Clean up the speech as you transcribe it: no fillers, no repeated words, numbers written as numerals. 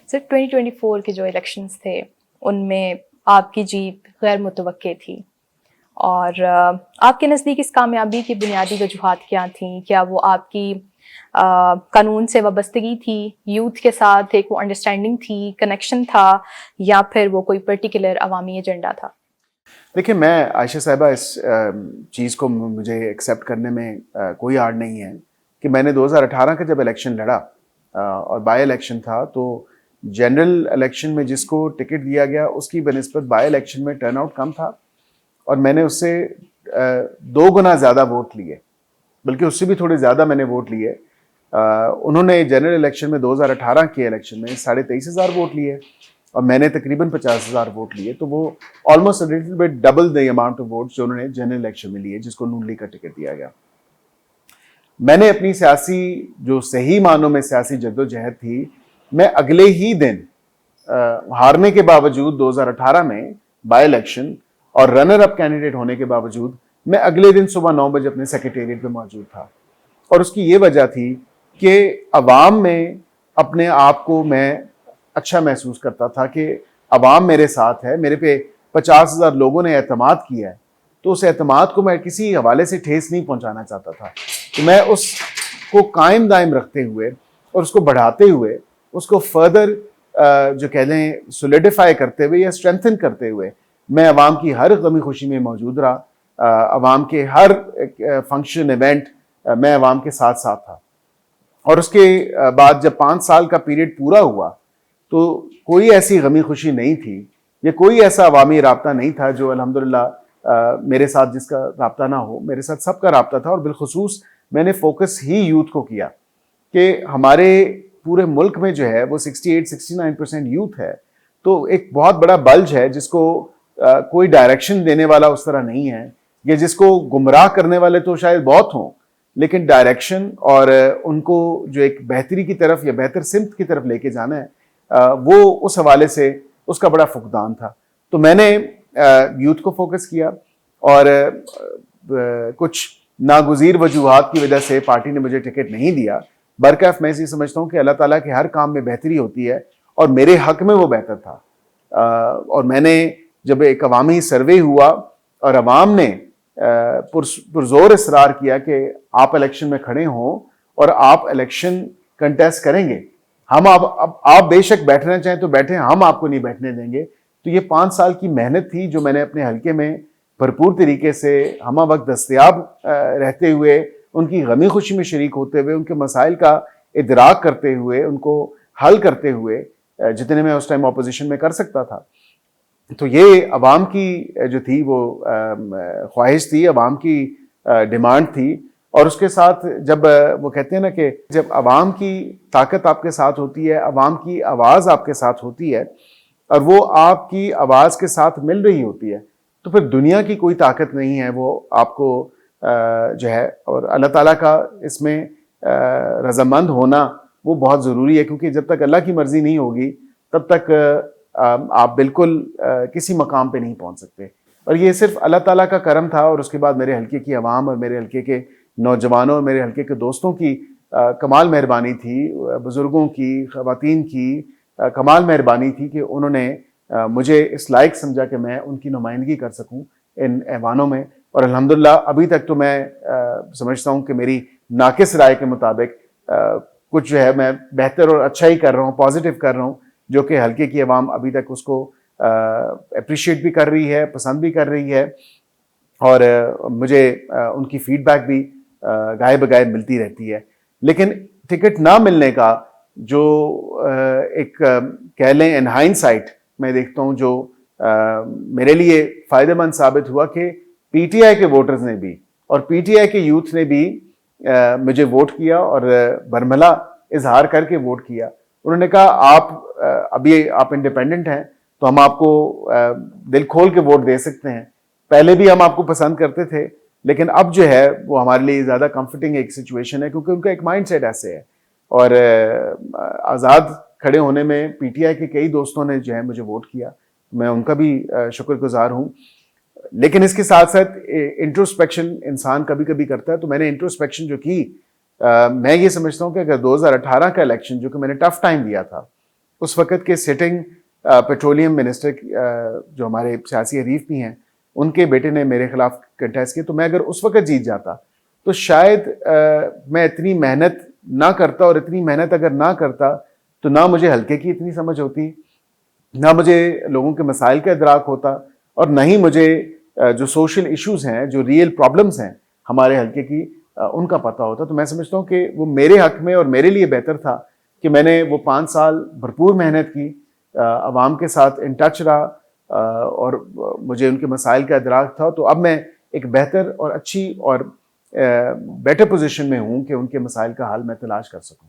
سر 2024 کے جو الیکشنز تھے ان میں آپ کی جیت غیر متوقع تھی، اور آپ کے نزدیک اس کامیابی کی بنیادی وجوہات کیا تھیں؟ کیا وہ آپ کی قانون سے وابستگی تھی، یوتھ کے ساتھ ایک وہ انڈرسٹینڈنگ تھی، کنیکشن تھا، یا پھر وہ کوئی پرٹیکولر عوامی ایجنڈا تھا؟ دیکھیں، میں عائشہ صاحبہ اس چیز کو مجھے ایکسیپٹ کرنے میں کوئی آڑ نہیں ہے کہ میں نے 2018 کا جب الیکشن لڑا اور بائی الیکشن تھا، تو جنرل الیکشن میں جس کو ٹکٹ دیا گیا اس کی بنسبت بائی الیکشن میں ٹرن آؤٹ کم تھا، اور میں نے اس سے 2 گنا زیادہ ووٹ لیے، بلکہ اس سے بھی تھوڑے زیادہ میں نے ووٹ لیے۔ انہوں نے جنرل الیکشن میں 2018 کے الیکشن میں 23,500 ووٹ لیے اور میں نے تقریباً 50,000 ووٹ لیے، تو وہ almost little bit double the amount of votes جو انہوں نے جنرل الیکشن میں لیے، جس کو نون لیگ کا ٹکٹ دیا گیا۔ میں نے اپنی سیاسی جو صحیح معنوں میں سیاسی جدوجہد تھی، میں اگلے ہی دن ہارنے کے باوجود 2018 میں بائی الیکشن اور رنر اپ کینڈیڈیٹ ہونے کے باوجود میں اگلے دن صبح 9 بجے اپنے سیکریٹریٹ پہ موجود تھا، اور اس کی یہ وجہ تھی کہ عوام میں اپنے آپ کو میں اچھا محسوس کرتا تھا کہ عوام میرے ساتھ ہے، میرے پہ 50,000 لوگوں نے اعتماد کیا ہے، تو اس اعتماد کو میں کسی حوالے سے ٹھیس نہیں پہنچانا چاہتا تھا۔ تو میں اس کو قائم دائم رکھتے ہوئے اور اس کو بڑھاتے ہوئے، اس کو فردر جو کہہ لیں سولیڈیفائی کرتے ہوئے یا اسٹرینتھن کرتے ہوئے، میں عوام کی ہر غمی خوشی میں موجود رہا، عوام کے ہر فنکشن ایونٹ میں عوام کے ساتھ ساتھ تھا۔ اور اس کے بعد جب 5 سال کا پیریڈ پورا ہوا تو کوئی ایسی غمی خوشی نہیں تھی یا کوئی ایسا عوامی رابطہ نہیں تھا جو الحمدللہ میرے ساتھ جس کا رابطہ نہ ہو، میرے ساتھ سب کا رابطہ تھا، اور بالخصوص میں نے فوکس ہی یوتھ کو کیا کہ ہمارے پورے ملک میں جو ہے وہ 68-69% یوتھ ہے، تو ایک بہت بڑا بلج ہے جس کو کوئی ڈائریکشن دینے والا اس طرح نہیں ہے، یا جس کو گمراہ کرنے والے تو شاید بہت ہوں، لیکن ڈائریکشن اور ان کو جو ایک بہتری کی طرف یا بہتر سمت کی طرف لے کے جانا ہے، وہ اس حوالے سے اس کا بڑا فقدان تھا۔ تو میں نے یوتھ کو فوکس کیا، اور کچھ ناگزیر وجوہات کی وجہ سے پارٹی نے مجھے ٹکٹ نہیں دیا۔ برکف میں یہ سمجھتا ہوں کہ اللہ تعالیٰ کے ہر کام میں بہتری ہوتی ہے، اور میرے حق میں وہ بہتر تھا۔ اور میں نے جب ایک عوامی سروے ہوا اور عوام نے پرزور اصرار کیا کہ آپ الیکشن میں کھڑے ہوں اور آپ الیکشن کنٹیسٹ کریں گے، ہم آپ بے شک بیٹھنا چاہیں تو بیٹھیں، ہم آپ کو نہیں بیٹھنے دیں گے، تو یہ 5 سال کی محنت تھی جو میں نے اپنے حلقے میں بھرپور طریقے سے ہمہ وقت دستیاب رہتے ہوئے، ان کی غمی خوشی میں شریک ہوتے ہوئے، ان کے مسائل کا ادراک کرتے ہوئے، ان کو حل کرتے ہوئے، جتنے میں اس ٹائم اپوزیشن میں کر سکتا تھا۔ تو یہ عوام کی جو تھی وہ خواہش تھی، عوام کی ڈیمانڈ تھی، اور اس کے ساتھ جب وہ کہتے ہیں نا کہ جب عوام کی طاقت آپ کے ساتھ ہوتی ہے، عوام کی آواز آپ کے ساتھ ہوتی ہے، اور وہ آپ کی آواز کے ساتھ مل رہی ہوتی ہے، تو پھر دنیا کی کوئی طاقت نہیں ہے وہ آپ کو جو ہے، اور اللہ تعالیٰ کا اس میں رضامند ہونا وہ بہت ضروری ہے، کیونکہ جب تک اللہ کی مرضی نہیں ہوگی تب تک آپ بالکل کسی مقام پہ نہیں پہنچ سکتے۔ اور یہ صرف اللہ تعالیٰ کا کرم تھا، اور اس کے بعد میرے حلقے کی عوام اور میرے حلقے کے نوجوانوں اور میرے حلقے کے دوستوں کی کمال مہربانی تھی، بزرگوں کی، خواتین کی کمال مہربانی تھی کہ انہوں نے مجھے اس لائق سمجھا کہ میں ان کی نمائندگی کر سکوں ان ایوانوں میں۔ اور الحمدللہ ابھی تک تو میں سمجھتا ہوں کہ میری ناقص رائے کے مطابق کچھ جو ہے میں بہتر اور اچھا ہی کر رہا ہوں، پازیٹیو کر رہا ہوں، جو کہ حلقے کی عوام ابھی تک اس کو اپریشیٹ بھی کر رہی ہے، پسند بھی کر رہی ہے، اور مجھے ان کی فیڈ بیک بھی گائے بگائے ملتی رہتی ہے۔ لیکن ٹکٹ نہ ملنے کا جو ایک کہہ لیں ان ہائنڈ سائٹ میں دیکھتا ہوں جو میرے لیے فائدہ مند ثابت ہوا کہ پی ٹی آئی کے ووٹرز نے بھی اور پی ٹی آئی کے یوتھ نے بھی مجھے ووٹ کیا اور برملا اظہار کر کے ووٹ کیا۔ انہوں نے کہا ابھی آپ انڈیپینڈنٹ ہیں تو ہم آپ کو دل کھول کے ووٹ دے سکتے ہیں، پہلے بھی ہم آپ کو پسند کرتے تھے، لیکن اب جو ہے وہ ہمارے لیے زیادہ کمفرٹنگ ایک سچویشن ہے، کیونکہ ان کا ایک مائنڈ سیٹ ایسے ہے۔ اور آزاد کھڑے ہونے میں پی ٹی آئی کے کئی دوستوں نے جو ہے مجھے ووٹ کیا، میں ان کا بھی شکر گزار ہوں۔ لیکن اس کے ساتھ ساتھ انٹروسپیکشن انسان کبھی کبھی کرتا ہے، تو میں نے انٹروسپیکشن جو کی، میں یہ سمجھتا ہوں کہ اگر 2018 کا الیکشن جو کہ میں نے ٹف ٹائم دیا تھا، اس وقت کے سٹنگ پیٹرولیم منسٹر جو ہمارے سیاسی حریف بھی ہیں ان کے بیٹے نے میرے خلاف کنٹیسٹ کیا, تو میں اگر اس وقت جیت جاتا تو شاید میں اتنی محنت نہ کرتا, اور اتنی محنت اگر نہ کرتا تو نہ مجھے حلقے کی اتنی سمجھ ہوتی, نہ مجھے لوگوں کے مسائل کا ادراک ہوتا, اور نہ ہی مجھے جو سوشل ایشوز ہیں, جو ریئل پرابلمز ہیں ہمارے حلقے کی, ان کا پتہ ہوتا. تو میں سمجھتا ہوں کہ وہ میرے حق میں اور میرے لیے بہتر تھا کہ میں نے وہ 5 سال بھرپور محنت کی, عوام کے ساتھ ان ٹچ رہا, اور مجھے ان کے مسائل کا ادراک تھا. تو اب میں ایک بہتر اور اچھی اور بیٹر پوزیشن میں ہوں کہ ان کے مسائل کا حل میں تلاش کر سکوں.